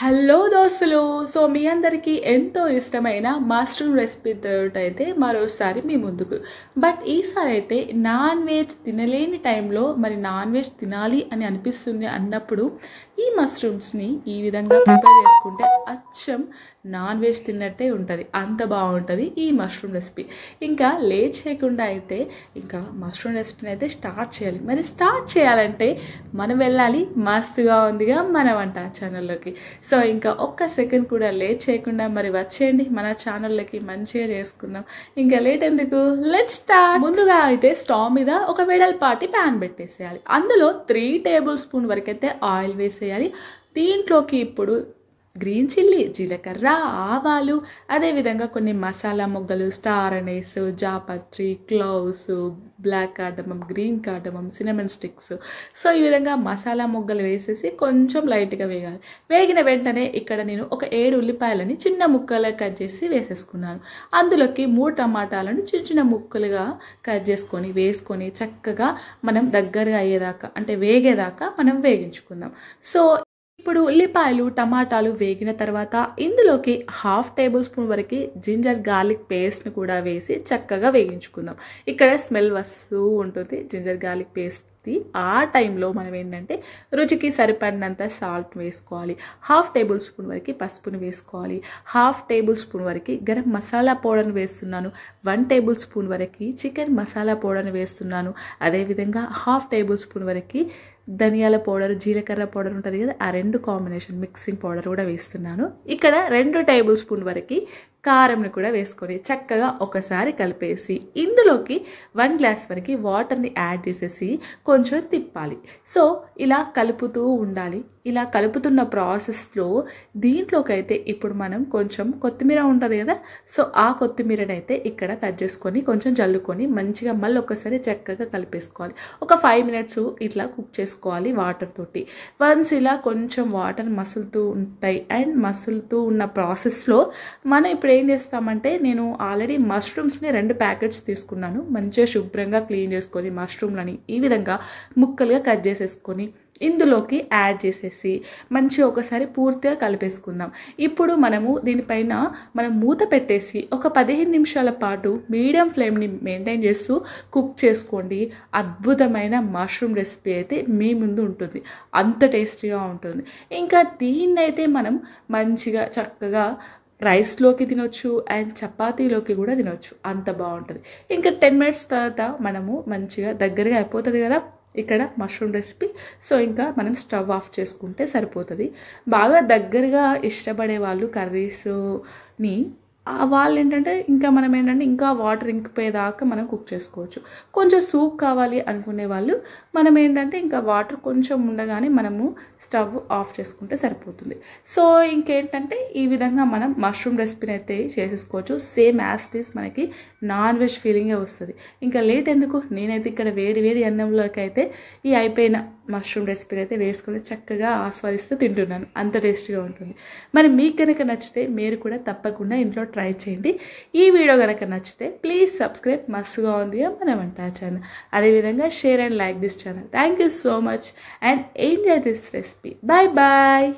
Hello దోస్తులు. So మీ అందరికీ ఎంతో ఇష్టమైన మష్రూమ్ రెసిపీ అయితే మరోసారి మీ ముందుకు. బట్ ఈసారి అయితే నాన్ వెజ్ తినలేని టైంలో మరి నాన్ వెజ్ తినాలి అని అనిపిస్తుంది అన్నప్పుడు ఈ మష్రూమ్స్ని ఈ విధంగా ప్రిపేర్ చేసుకుంటే అచ్చం నాన్ వెజ్ తిన్నట్టే ఉంటుంది. అంత బాగుంటుంది ఈ మష్రూమ్ రెసిపీ. ఇంకా లేట్ చేయకుండా అయితే ఇంకా మష్రూమ్ రెసిపీని అయితే స్టార్ట్ చేయాలి. మరి స్టార్ట్ చేయాలంటే మనం వెళ్ళాలి మస్తుగా ఉందిగా మన వంట ఛానల్లోకి. సో ఇంకా ఒక్క సెకండ్ కూడా లేట్ చేయకుండా మరి వచ్చేయండి మన ఛానల్లోకి, మంచిగా చేసుకుందాం. ఇంకా లేట్ ఎందుకు, లెట్స్ స్టార్ట్. ముందుగా అయితే స్టవ్ మీద ఒక వెడల్పాటి ప్యాన్ పెట్టేసేయాలి. అందులో 3 టేబుల్ స్పూన్ వరకు అయితే ఆయిల్ వేసేయాలి. దీంట్లోకి ఇప్పుడు గ్రీన్ చిల్లీ, జీలకర్ర, ఆవాలు, అదేవిధంగా కొన్ని మసాలా మొగ్గలు, స్టార్ అనీస్, జాపత్రి, cloves, black cardamom, green cardamom, cinnamon sticks. So ఈ విధంగా మసాలా మొగ్గలు వేసేసి కొంచెం లైట్గా వేగాలి. వేగిన వెంటనే ఇక్కడ నేను ఒక 7 ఉల్లిపాయలని చిన్న ముక్కలుగా కట్ చేసి వేసేసుకున్నాను. అందులోకి 3 టమాటాలను చిన్న చిన్న ముక్కలుగా కట్ చేసుకొని వేసుకొని చక్కగా మనం దగ్గరగా అయ్యేదాకా అంటే వేగేదాకా మనం వేగించుకుందాం. సో ఇప్పుడు ఉల్లిపాయలు, టమాటాలు వేగిన తర్వాత ఇందులోకి 1/2 టేబుల్ స్పూన్ వరకు జింజర్ గార్లిక్ పేస్ట్ని కూడా వేసి చక్కగా వేగించుకుందాం. ఇక్కడ స్మెల్ వస్తూ ఉంటుంది జింజర్ గార్లిక్ పేస్ట్. ఆ టైంలో మనం ఏంటంటే రుచికి సరిపడినంత సాల్ట్ వేసుకోవాలి. 1/2 టేబుల్ స్పూన్ వరకు పసుపుని వేసుకోవాలి. 1/2 టేబుల్ స్పూన్ వరకు గరం మసాలా పౌడర్ని వేస్తున్నాను. 1 టేబుల్ స్పూన్ వరకు చికెన్ మసాలా పౌడర్ని వేస్తున్నాను. అదేవిధంగా 1/2 టేబుల్ స్పూన్ వరకు ధనియాల పౌడర్, జీలకర్ర పౌడర్ ఉంటుంది కదా, ఆ 2 కాంబినేషన్ మిక్సింగ్ పౌడర్ కూడా వేస్తున్నాను. ఇక్కడ 2 టేబుల్ స్పూన్ వరకు కారంని కూడా వేసుకొని చక్కగా ఒకసారి కలిపేసి ఇందులోకి 1 గ్లాస్ వరకు వాటర్ని యాడ్ చేసేసి కొంచెం తిప్పాలి. సో ఇలా కలుపుతూ ఉండాలి. ఇలా కలుపుతున్న ప్రాసెస్లో దీంట్లోకి అయితే ఇప్పుడు మనం కొంచెం కొత్తిమీర ఉంటుంది కదా, సో ఆ కొత్తిమీరని అయితే ఇక్కడ కట్ చేసుకొని కొంచెం జల్లుకొని మంచిగా మళ్ళీ ఒకసారి చక్కగా కలిపేసుకోవాలి. ఒక 5 మినిట్స్ ఇట్లా కుక్ చేసుకోవాలి వాటర్ తోటి. వన్స్ ఇలా కొంచెం వాటర్ మసులుతూ ఉంటాయి అండ్ మసులుతూ ఉన్న ప్రాసెస్లో మనం ఇప్పుడు ఏం చేస్తామంటే నేను ఆల్రెడీ మష్రూమ్స్ని 2 ప్యాకెట్స్ తీసుకున్నాను. మంచిగా శుభ్రంగా క్లీన్ చేసుకొని మష్రూమ్లని ఈ విధంగా ముక్కలుగా కట్ చేసేసుకొని ఇందులోకి యాడ్ చేసేసి మంచిగా ఒకసారి పూర్తిగా కలిపేసుకుందాం. ఇప్పుడు మనము దీనిపైన మనం మూత పెట్టేసి ఒక 15 నిమిషాల పాటు మీడియం ఫ్లేమ్ని మెయింటైన్ చేస్తూ కుక్ చేసుకోండి. అద్భుతమైన మష్రూమ్ రెసిపీ అయితే మీ ముందు ఉంటుంది. అంత టేస్టీగా ఉంటుంది. ఇంకా దీన్నైతే మనం మంచిగా చక్కగా రైస్లోకి తినొచ్చు అండ్ చపాతీలోకి కూడా తినొచ్చు. అంత బాగుంటుంది. ఇంకా 10 మినిట్స్ తర్వాత మనము మంచిగా దగ్గరగా అయిపోతుంది కదా ఇక్కడ మష్రూమ్ రెసిపీ. సో ఇంకా మనం స్టవ్ ఆఫ్ చేసుకుంటే సరిపోతుంది. బాగా దగ్గరగా ఇష్టపడే వాళ్ళు కర్రీస్ని వాళ్ళు ఏంటంటే ఇంకా మనం ఏంటంటే ఇంకా వాటర్ ఇంకిపోయేదాకా మనం కుక్ చేసుకోవచ్చు. కొంచెం సూప్ కావాలి అనుకునే వాళ్ళు మనం ఏంటంటే ఇంకా వాటర్ కొంచెం ఉండగానే మనము స్టవ్ ఆఫ్ చేసుకుంటే సరిపోతుంది. సో ఇంకేంటంటే ఈ విధంగా మనం మష్రూమ్ రెసిపీని అయితే చేసేసుకోవచ్చు. సేమ్ యాజ్ ఇట్ ఈస్ మనకి నాన్ వెజ్ ఫీలింగే వస్తుంది. ఇంకా లేట్ ఎందుకు, నేనైతే ఇక్కడ వేడి వేడి అన్నంలోకి అయితే ఈ అయిపోయిన మష్రూమ్ రెసిపీని అయితే వేసుకొని చక్కగా ఆస్వాదిస్తూ తింటున్నాను. అంత టేస్టీగా ఉంటుంది. మరి మీకు కనుక నచ్చితే మీరు కూడా తప్పకుండా ఇంట్లో ట్రై చేయండి. ఈ వీడియో కనుక నచ్చితే ప్లీజ్ సబ్స్క్రైబ్ మస్తుగా ఉందిగా మన వంట ఛానల్. అదేవిధంగా share and like this channel. Thank you so much and enjoy this recipe. Bye bye.